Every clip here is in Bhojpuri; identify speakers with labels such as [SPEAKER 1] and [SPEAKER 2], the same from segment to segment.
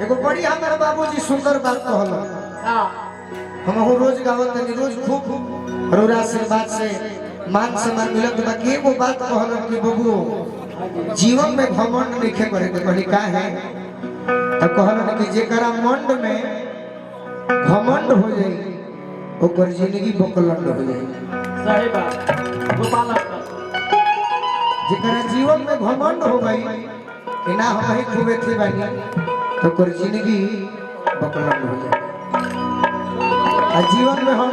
[SPEAKER 1] एगो बड़ी हमारे बाबूजी सुंदर बात कहल। हम रोज गावत तनी रोज खूब रोरा से बात से मान सम्मान मिलत बाकी एगो बात कहल कि बबू जीवन में घमंड नहीं करे के कहली का है त कहल कि जेकरा मंड में घमंड हो जाई ओकर जिंदगी बकलंड हो जाई।
[SPEAKER 2] सही बात गोपाल
[SPEAKER 1] जेकरा जीवन में घमंड हो गई कि ना हम ही खूबे थे बानी तो कर जिंदगी बकलंड हो जाए। आ जीवन में हम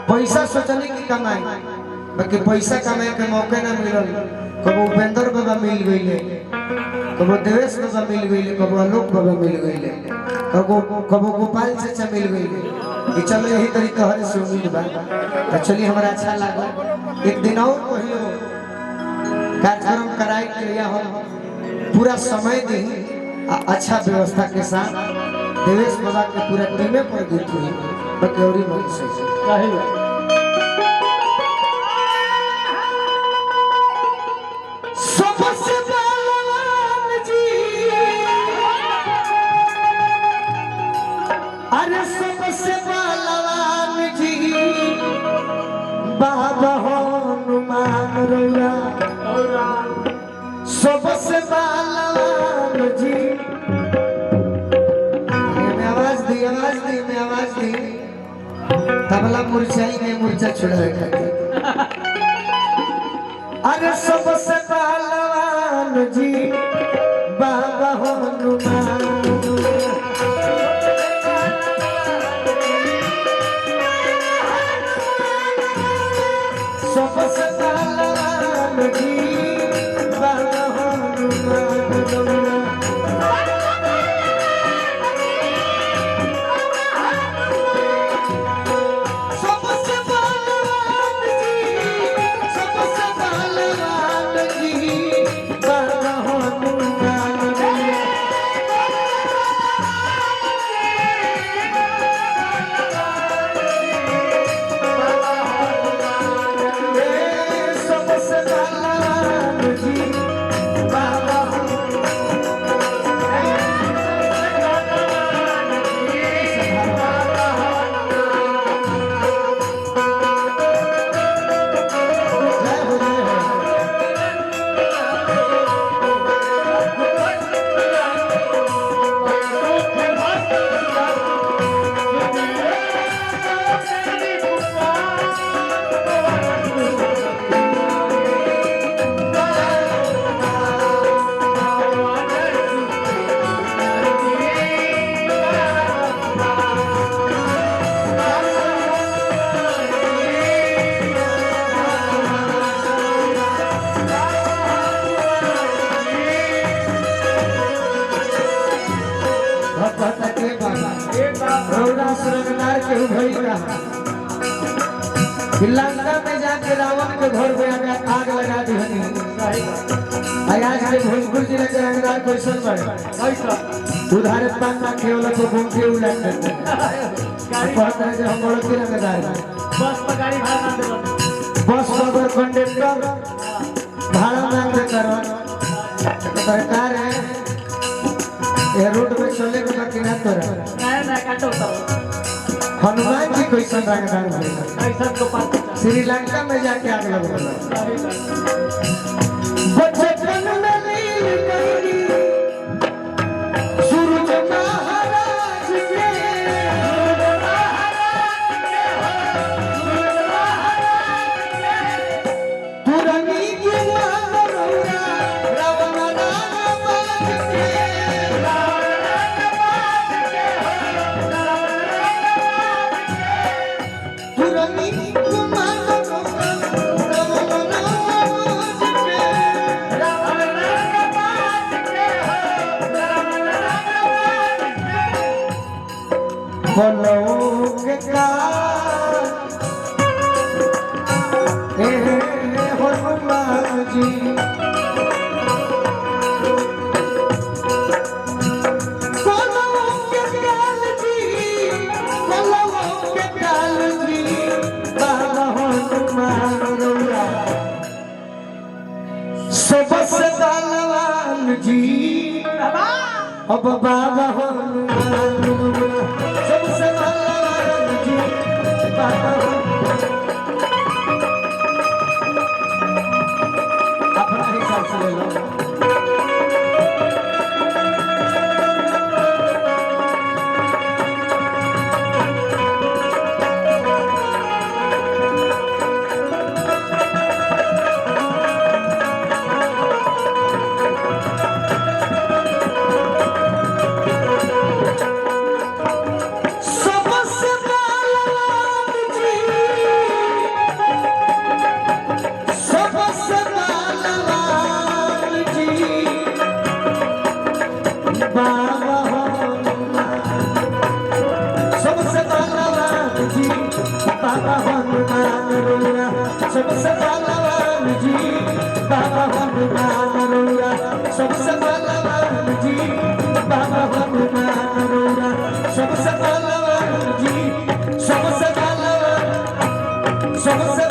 [SPEAKER 1] पैसा सोचने की कमाई बाकी पैसा कमाए के मौके ना मिलल। कबो उपेंद्र बाबा मिल गईले, कबो देवेश बाबा मिल गईले, कबो आलोक बाबा मिल गईले, कबो गोपाल चाचा मिल गईले। कि चलो यही तरीका हर से उम्मीद बा तो चलिए हमारा अच्छा लगा। एक दिन और कहियो कार्यक्रम कराए के लिए हम पूरा समय दी अच्छा व्यवस्था के साथ देवेश बाबा के पूरा टीमे पर गीत हुई बकौरी मन से सबसे बलवान जी, अरे सबसे बलवान जी बाबा हनुमान रौरा सबसे बलवान जी। मैं आवाज दी तबला मुरझाई में मुरझा छुड़ाए खातिर। अरे सबसे बलवान जी बाबा हनुमान सबसे बलवान जी बाबा हनुमान। लंका में जाके रावण के घर में आग लगा दी हनी। आज के भोजपुर जिले के रंगदार क्वेश्चन पर उधारे पान ना खेवला तो घूम के उलट देते कहता है हम बड़ो की रंगदार
[SPEAKER 2] बस पर गाड़ी भाड़ा ना दे
[SPEAKER 1] बस पर कंडक्टर भाड़ा मांग दे करो सरकार है ये रोड पे चले के बाकी ना तोरा
[SPEAKER 2] ना काटो तो
[SPEAKER 1] हनुमान जी क्वेश्चन रंगदार है
[SPEAKER 2] ऐसा को पास
[SPEAKER 1] श्रीलंका में जाके आग लगा बचपन में लील गई सूरज महाराज के पुरानी की रौरा रावण रावण के पुरानी बोलोगे का हनुमान जी बोलोगे काल जी बोलोगे काल जी बाबा हनुमान रौरा सबसे बलवान जी अब बाबा हनुमान सबसे बलवान जी बाबा अपना हिसाब से ले लो। बाबा हनुमान रोया सबसे बलवान जी बाबा हनुमान रोया सबसे बलवान जी बाबा हनुमान रोया सबसे बलवान जी सबसे बलवान सबसे